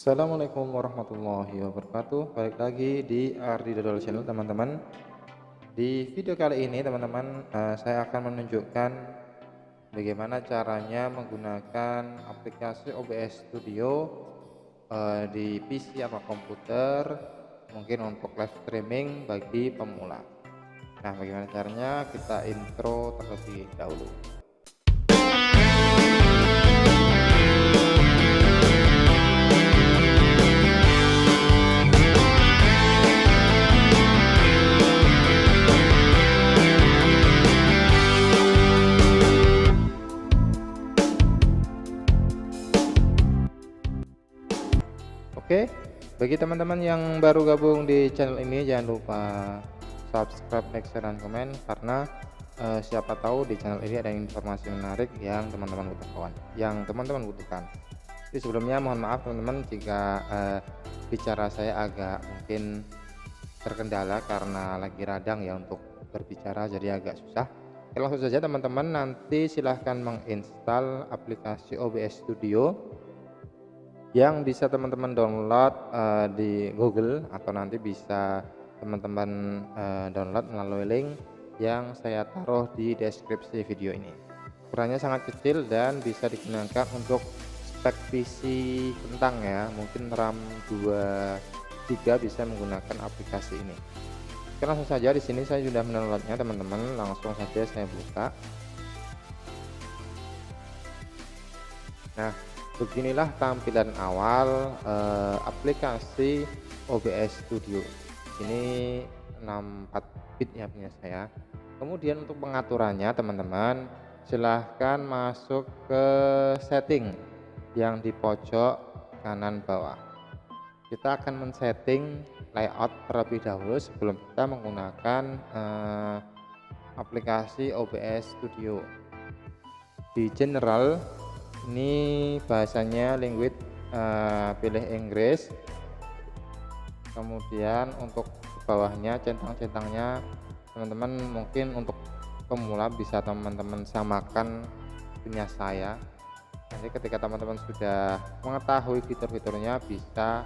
Assalamualaikum warahmatullahi wabarakatuh. Balik lagi di Ardi Dodol Channel teman-teman. Di video kali ini teman-teman, saya akan menunjukkan bagaimana caranya menggunakan aplikasi OBS Studio di PC atau komputer, mungkin untuk live streaming bagi pemula. Nah, bagaimana caranya? Kita intro terlebih dahulu. Oke, bagi teman-teman yang baru gabung di channel ini jangan lupa subscribe, like, share, dan komen karena siapa tahu di channel ini ada informasi menarik yang teman-teman butuhkan. Jadi sebelumnya mohon maaf teman-teman jika bicara saya agak mungkin terkendala karena lagi radang ya untuk berbicara, jadi agak susah. Oke, langsung saja teman-teman, nanti silahkan menginstal aplikasi OBS Studio yang bisa teman-teman download di Google, atau nanti bisa teman-teman download melalui link yang saya taruh di deskripsi video ini. Ukurannya sangat kecil dan bisa digunakan untuk spek PC kentang ya, mungkin RAM 2 GB bisa menggunakan aplikasi ini. Oke, langsung saja, di sini saya sudah mendownloadnya teman-teman, langsung saja saya buka. Nah, beginilah tampilan awal aplikasi OBS Studio. Ini 64 bit ya punya saya. Kemudian untuk pengaturannya teman-teman, silahkan masuk ke setting yang di pojok kanan bawah. Kita akan men-setting layout terlebih dahulu sebelum kita menggunakan aplikasi OBS Studio. Di general ini bahasanya language, pilih Inggris. Kemudian untuk bawahnya centang-centangnya teman-teman mungkin untuk pemula bisa teman-teman samakan punya saya. Nanti ketika teman-teman sudah mengetahui fitur-fiturnya bisa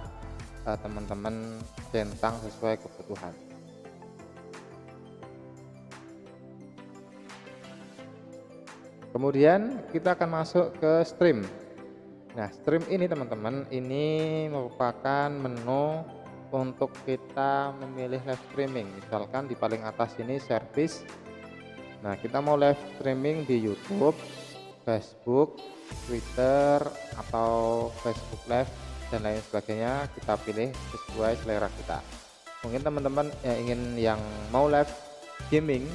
teman-teman centang sesuai kebutuhan. Kemudian kita akan masuk ke stream. Nah, stream ini teman-teman, ini merupakan menu untuk kita memilih live streaming. Misalkan di paling atas ini service. Nah, kita mau live streaming di YouTube, Facebook, Twitter, atau Facebook Live dan lain sebagainya, kita pilih sesuai selera kita. Mungkin teman-teman ingin yang mau live gaming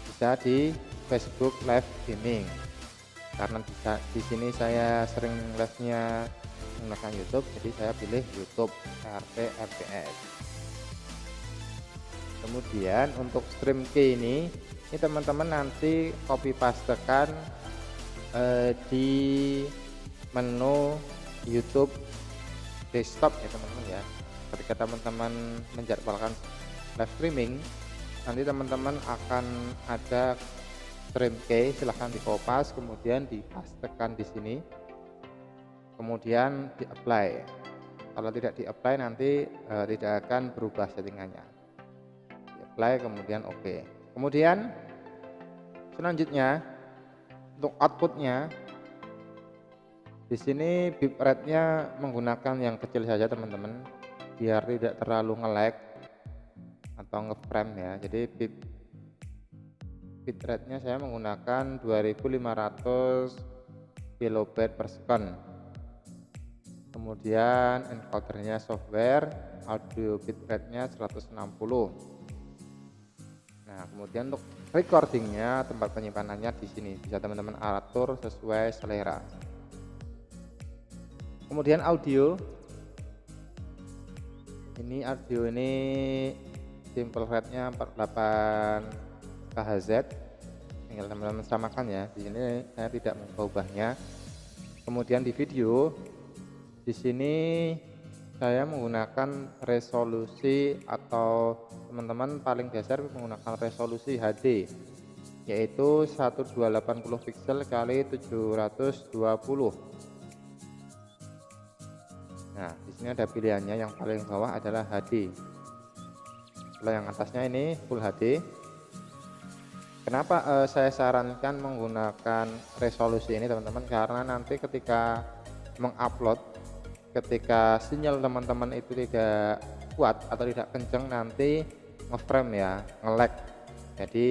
bisa di Facebook Live Gaming, karena di sini saya sering live-nya menggunakan YouTube, jadi saya pilih YouTube RT/FPS. Kemudian untuk stream key ini teman-teman nanti copy pastekan di menu YouTube desktop ya teman-teman ya. Ketika teman-teman menjadwalkan live streaming, nanti teman-teman akan ada stream key, silahkan di copy, kemudian dipastekan di sini, kemudian di apply. Kalau tidak di apply nanti tidak akan berubah settingannya. Di apply kemudian oke. Kemudian selanjutnya untuk outputnya di sini bitrate-nya menggunakan yang kecil saja teman-teman, biar tidak terlalu nge-lag atau nge-frame ya. Jadi bitrate-nya saya menggunakan 2500 kilobyte per second. Kemudian encodernya software, audio bitrate-nya 160. Nah, kemudian untuk recordingnya tempat penyimpanannya di sini bisa teman-teman atur sesuai selera. Kemudian audio ini simple rate-nya 48 kHz, tinggal teman-teman samakan ya. Di sini saya tidak mengubahnya. Kemudian di video di sini saya menggunakan resolusi, atau teman-teman paling dasar menggunakan resolusi HD, yaitu 1280 pixel kali 720. Nah, di sini ada pilihannya, yang paling bawah adalah HD. Kalau yang atasnya ini Full HD. Kenapa saya sarankan menggunakan resolusi ini teman-teman? Karena nanti ketika mengupload, ketika sinyal teman-teman itu tidak kuat atau tidak kenceng, nanti ngeframe ya, nge-lag. Jadi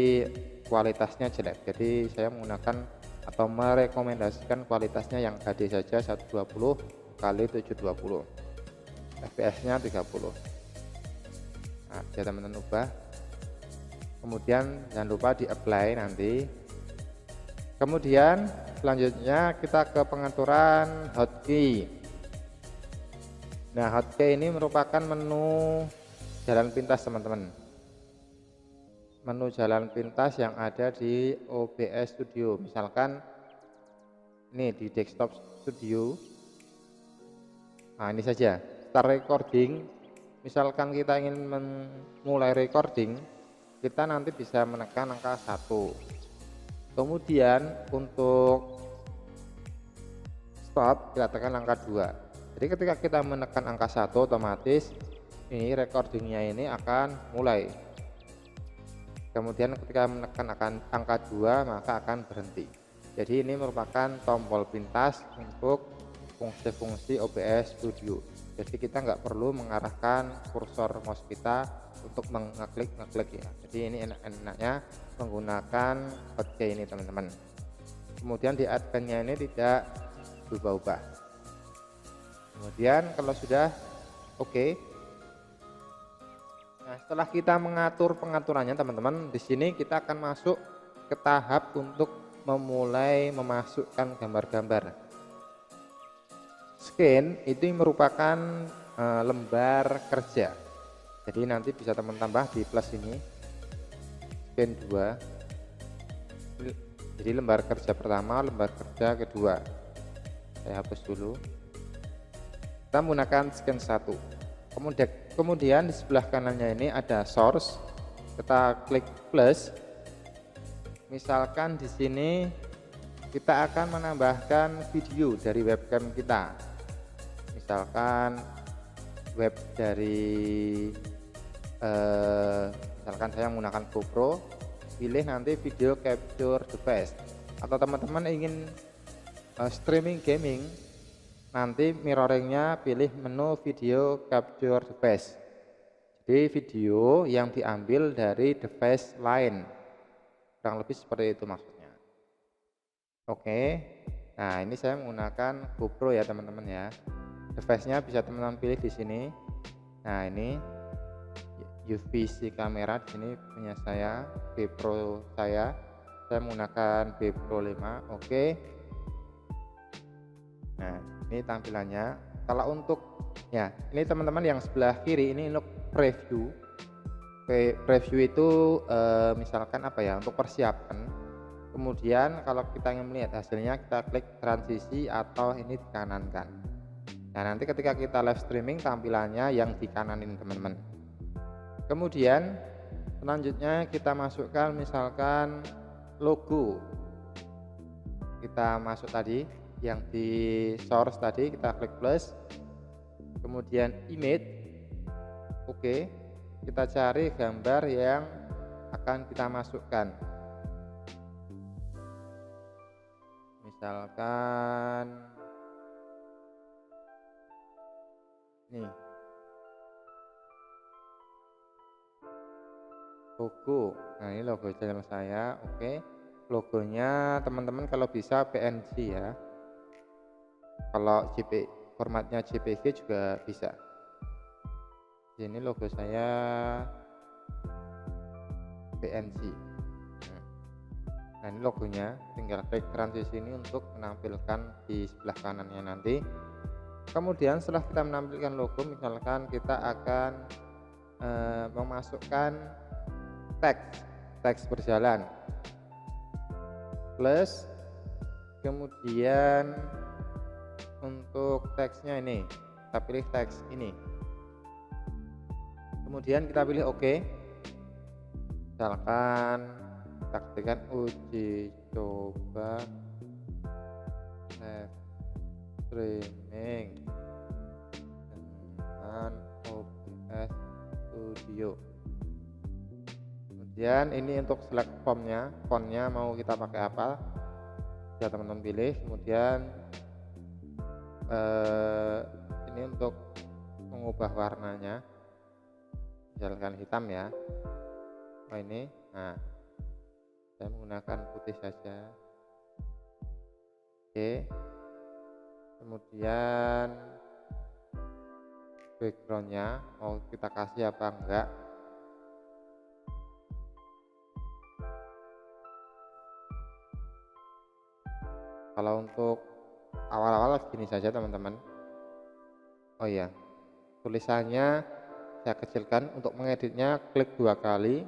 kualitasnya jelek. Jadi saya menggunakan atau merekomendasikan kualitasnya yang HD saja, 120 kali 720, fps-nya 30. Nah, ya teman-teman ubah. Kemudian jangan lupa di apply nanti. Kemudian selanjutnya kita ke pengaturan hotkey. Nah, hotkey ini merupakan menu jalan pintas teman-teman. Menu jalan pintas yang ada di OBS Studio. Misalkan ini di desktop studio. Nah, ini saja start recording. Misalkan kita ingin memulai recording, kita nanti bisa menekan angka 1. Kemudian untuk stop kita tekan angka 2. Jadi ketika kita menekan angka 1, otomatis ini recordingnya ini akan mulai. Kemudian ketika menekan angka 2 maka akan berhenti. Jadi ini merupakan tombol pintas untuk fungsi-fungsi OBS Studio. Jadi kita nggak perlu mengarahkan kursor mouse kita untuk ngeklik ya. Jadi ini enak-enaknya menggunakan hotkey ini teman-teman. Kemudian di advance-nya ini tidak berubah-ubah. Kemudian kalau sudah oke. Nah, setelah kita mengatur pengaturannya teman-teman, di sini kita akan masuk ke tahap untuk memulai memasukkan gambar-gambar. Scan itu merupakan lembar kerja. Jadi nanti bisa teman tambah di plus ini. Scan 2. Jadi lembar kerja pertama, lembar kerja kedua. Saya hapus dulu. Kita menggunakan scan 1. Kemudian di sebelah kanannya ini ada source. Kita klik plus. Misalkan di sini kita akan menambahkan video dari webcam kita. Misalkan web dari misalkan saya menggunakan GoPro, pilih nanti video capture device. Atau teman-teman ingin streaming gaming, nanti mirroringnya pilih menu video capture device. Jadi video yang diambil dari device lain, kurang lebih seperti itu maksudnya. Oke, nah ini saya menggunakan GoPro ya teman-teman ya. Device-nya bisa teman-teman pilih di sini. Nah, ini UVC kamera di sini punya saya, B Pro saya. Saya menggunakan B Pro 5. Oke. Nah, ini tampilannya. Kalau untuk ya, ini teman-teman yang sebelah kiri ini untuk preview. Preview itu misalkan apa ya, untuk persiapan. Kemudian kalau kita ingin melihat hasilnya, kita klik transisi atau ini dikanankan. Nah, nanti ketika kita live streaming tampilannya yang di kanan ini teman-teman. Kemudian selanjutnya kita masukkan misalkan logo. Kita masuk tadi yang di source tadi, kita klik plus. Kemudian image. Oke. Kita cari gambar yang akan kita masukkan. Misalkan nih logo. Nah, ini logo channel saya. Oke. Logonya teman-teman kalau bisa PNG ya. Kalau formatnya JPG juga bisa. Ini logo saya PNG. Nah, ini logonya, tinggal klik transisi ini untuk menampilkan di sebelah kanannya nanti. Kemudian setelah kita menampilkan logo, misalkan kita akan memasukkan teks berjalan plus, kemudian untuk teksnya ini kita pilih teks ini, kemudian kita pilih OK. Misalkan kita ketikkan uji coba live streaming. Kemudian ini untuk select fontnya mau kita pakai apa ya teman-teman pilih. Kemudian ini untuk mengubah warnanya, misalkan hitam ya. Ini nah saya menggunakan putih saja. Oke, kemudian backgroundnya mau kita kasih apa enggak. Kalau untuk awal-awal gini saja teman-teman. Oh iya, tulisannya saya kecilkan. Untuk mengeditnya klik 2 kali,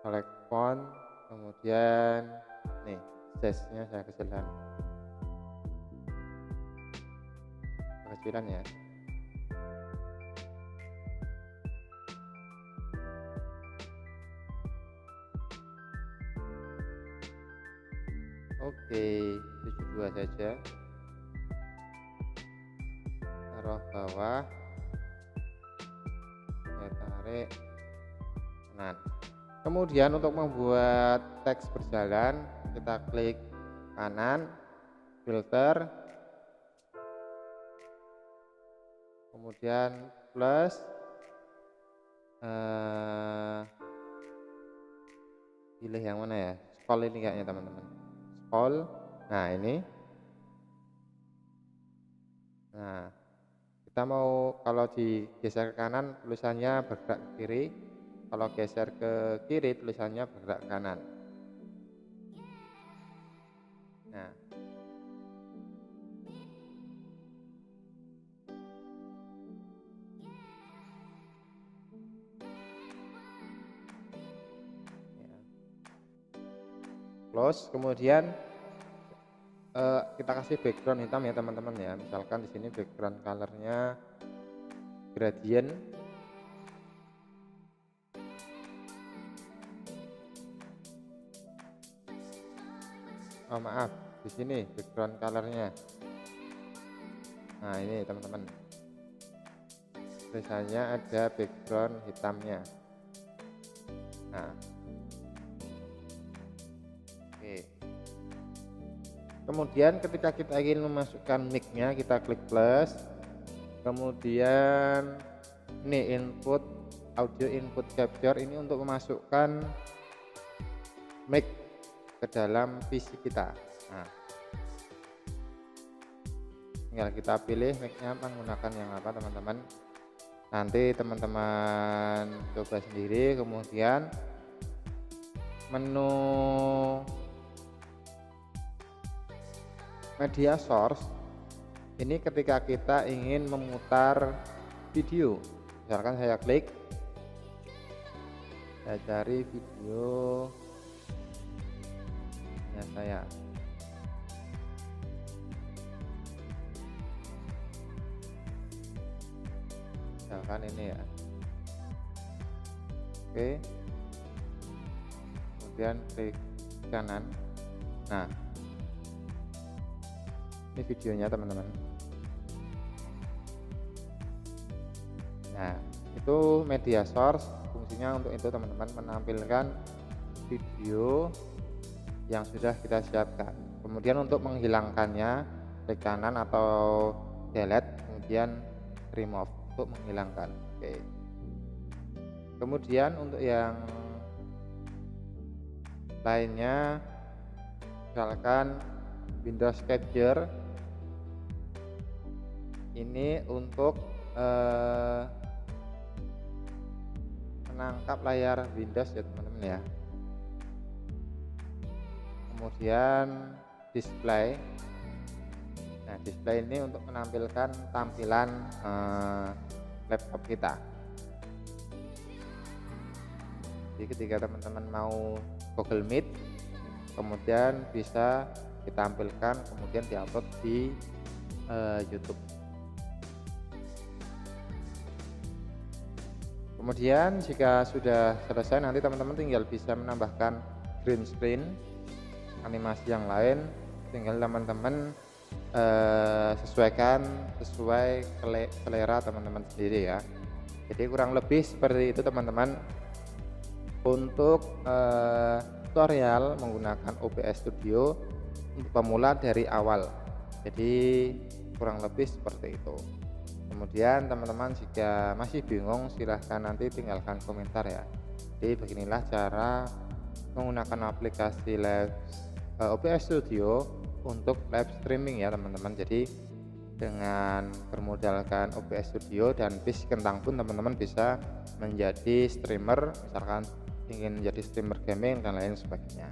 select font, kemudian nih size-nya saya kecilkan ya. Oke, 72 saja. Taruh bawah, saya tarik kanan. Kemudian untuk membuat teks berjalan, kita klik kanan, filter, kemudian plus, pilih yang mana ya, scroll ini kayaknya teman-teman, scroll. Nah ini, nah kita mau kalau digeser ke kanan tulisannya bergerak ke kiri, kalau geser ke kiri tulisannya bergerak ke kanan. Nah close. Kemudian kita kasih background hitam ya teman-teman ya. Misalkan di sini background colornya gradient. Oh maaf, di sini background colornya. Nah ini teman-teman, tulisannya ada background hitamnya. Nah oke. Kemudian ketika kita ingin memasukkan mic-nya, kita klik plus. Kemudian ini input audio input capture, ini untuk memasukkan mic ke dalam PC kita. Nah, tinggal kita pilih mic-nya menggunakan yang apa teman-teman. Nanti teman-teman coba sendiri. Kemudian menu media source ini ketika kita ingin memutar video, misalkan saya klik, saya cari video ya saya. Misalkan ini ya. Oke. Kemudian klik kanan. Nah, ini videonya teman-teman. Nah, itu media source, fungsinya untuk itu teman-teman, menampilkan video yang sudah kita siapkan. Kemudian untuk menghilangkannya klik kanan atau delete, kemudian remove untuk menghilangkan. Oke. Kemudian untuk yang lainnya, misalkan Windows Capture ini untuk menangkap layar Windows ya teman-teman ya. Kemudian display. Nah, display ini untuk menampilkan tampilan laptop kita. Jadi ketika teman-teman mau Google Meet, kemudian bisa ditampilkan, kemudian diupload di YouTube. Kemudian jika sudah selesai, nanti teman-teman tinggal bisa menambahkan green screen, animasi yang lain, tinggal teman-teman sesuaikan sesuai selera teman-teman sendiri ya. Jadi kurang lebih seperti itu teman-teman. untuk tutorial menggunakan OBS Studio untuk pemula dari awal. Jadi kurang lebih seperti itu. Kemudian teman-teman jika masih bingung silahkan nanti tinggalkan komentar ya. Jadi beginilah cara menggunakan aplikasi OBS Studio untuk live streaming ya teman-teman. Jadi dengan bermodalkan OBS Studio dan bis kentang pun teman-teman bisa menjadi streamer, misalkan ingin menjadi streamer gaming dan lain sebagainya.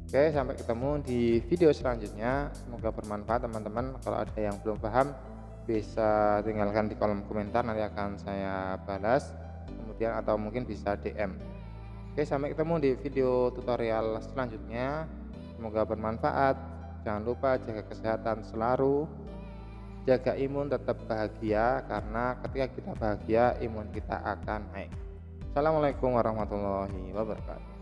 Oke, sampai ketemu di video selanjutnya, semoga bermanfaat teman-teman. Kalau ada yang belum paham bisa tinggalkan di kolom komentar, nanti akan saya balas, kemudian atau mungkin bisa DM. Oke, sampai ketemu di video tutorial selanjutnya, semoga bermanfaat. Jangan lupa jaga kesehatan selalu, jaga imun, tetap bahagia, karena ketika kita bahagia imun kita akan naik. Assalamualaikum warahmatullahi wabarakatuh.